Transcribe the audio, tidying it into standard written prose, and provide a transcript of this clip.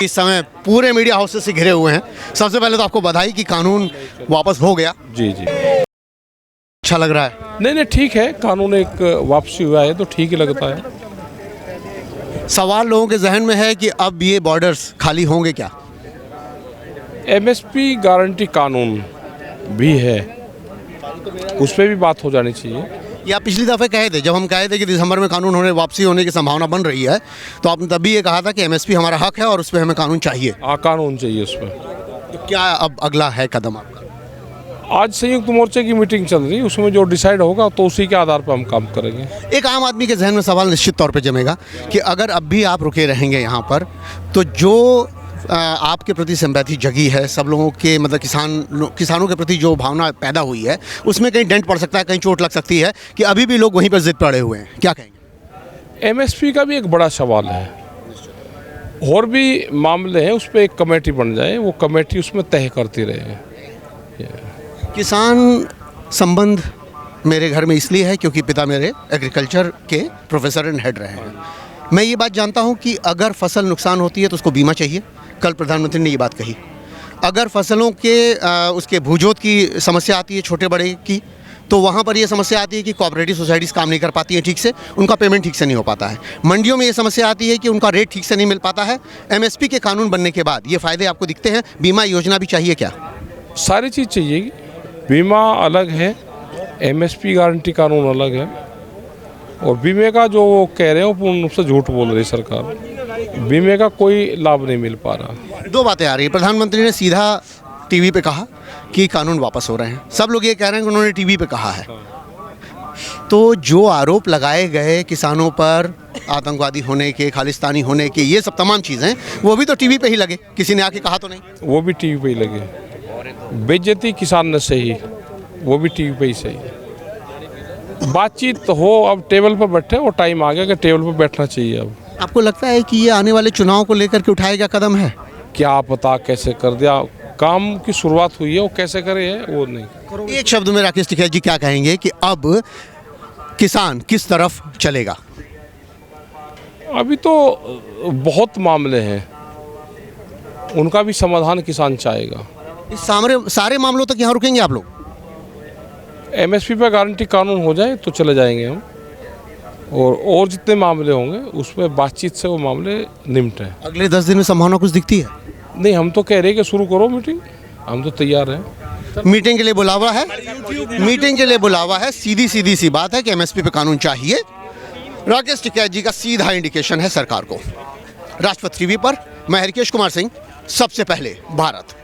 इस समय पूरे मीडिया हाउसेस से घिरे हुए हैं। सबसे पहले तो आपको बधाई कि कानून वापस हो गया। जी जी, अच्छा लग रहा है? नहीं ठीक है, कानून एक वापसी हुआ है तो ठीक ही लगता है। सवाल लोगों के जहन में है कि अब ये बॉर्डर्स खाली होंगे क्या? एमएसपी गारंटी कानून भी है, उस पर भी बात हो जानी चाहिए। ये आप पिछली दफ़े कहे थे, जब हम कहे थे कि दिसंबर में कानून वापसी होने की संभावना बन रही है, तो आपने तब भी ये कहा था कि एमएसपी हमारा हक है और उस पर हमें कानून चाहिए। कानून चाहिए उस पर। तो क्या अब अगला है कदम आपका? आज संयुक्त मोर्चे की मीटिंग चल रही है, उसमें जो डिसाइड होगा तो उसी के आधार पर हम काम करेंगे। एक आम आदमी के जहन में सवाल निश्चित तौर पे जमेगा कि अगर अब भी आप रुके रहेंगे यहाँ पर, तो जो आपके प्रति सिंपैथी जगी है, सब लोगों के मतलब किसानों के प्रति जो भावना पैदा हुई है, उसमें कहीं डेंट पड़ सकता है, कहीं चोट लग सकती है कि अभी भी लोग वहीं पर जिद पड़े हुए हैं। क्या कहेंगे? एमएसपी का भी एक बड़ा सवाल है, और भी मामले हैं, उस पर एक कमेटी बन जाए, वो कमेटी उसमें तय करती रहे। किसान संबंध मेरे घर में इसलिए है क्योंकि पिता मेरे एग्रीकल्चर के प्रोफेसर एंड हेड रहे हैं। मैं ये बात जानता हूँ कि अगर फसल नुकसान होती है तो उसको बीमा चाहिए। कल प्रधानमंत्री ने ये बात कही। अगर फसलों के उसके भूजोत की समस्या आती है छोटे बड़े की, तो वहाँ पर ये समस्या आती है कि कोऑपरेटिव सोसाइटीज़ काम नहीं कर पाती हैं ठीक से, उनका पेमेंट ठीक से नहीं हो पाता है। मंडियों में ये समस्या आती है कि उनका रेट ठीक से नहीं मिल पाता है। एमएसपी के कानून बनने के बाद ये फ़ायदे आपको दिखते हैं। बीमा योजना भी चाहिए क्या? सारी चीज़ चाहिए। बीमा अलग है, एमएसपी गारंटी कानून अलग है, और बीमे का जो वो कह रहे हैं वो पूर्ण रूप से झूठ बोल रही सरकार। बीमे का कोई लाभ नहीं मिल पा रहा। दो बातें आ रही हैं। प्रधानमंत्री ने सीधा टीवी पे कहा कि कानून वापस हो रहे हैं, सब लोग ये कह रहे हैं कि उन्होंने टीवी पे कहा है। तो जो आरोप लगाए गए किसानों पर आतंकवादी होने के, खालिस्तानी होने के, ये सब तमाम चीज़ें, वो भी तो टीवी पे ही लगे, किसी ने आके कहा तो नहीं? वो भी टीवी पे ही लगे। बेइज्जती किसान ने सही, वो भी टीवी पे ही सही। बातचीत हो, अब टेबल पर बैठे, वो टाइम आ गया कि टेबल पर बैठना चाहिए। अब आपको लगता है कि ये आने वाले चुनाव को लेकर के उठाया गया कदम है? क्या पता कैसे कर दिया, काम की शुरुआत हुई है, वो कैसे करे है वो नहीं। एक शब्द में राकेश टिकैत जी क्या कहेंगे कि अब किसान किस तरफ चलेगा? अभी तो बहुत मामले हैं, उनका भी समाधान किसान चाहेगा। इस सारे मामलों तक यहाँ रुकेंगे आप लोग? एमएसपी पर गारंटी कानून हो जाए तो चले जाएंगे हम, और जितने मामले होंगे उसमें बातचीत से वो मामले निपटे हैं। अगले 10 दिन में संभावना कुछ दिखती है? नहीं, हम तो कह रहे हैं कि शुरू करो मीटिंग, हम तो तैयार हैं। मीटिंग के लिए बुलावा है, मीटिंग के लिए बुलावा है। सीधी सी बात है कि एमएसपी पे कानून चाहिए। राकेश टिकैत जी का सीधा इंडिकेशन है सरकार को। राजपथ टीवी पर मैं हरिकेश कुमार सिंह, सबसे पहले भारत।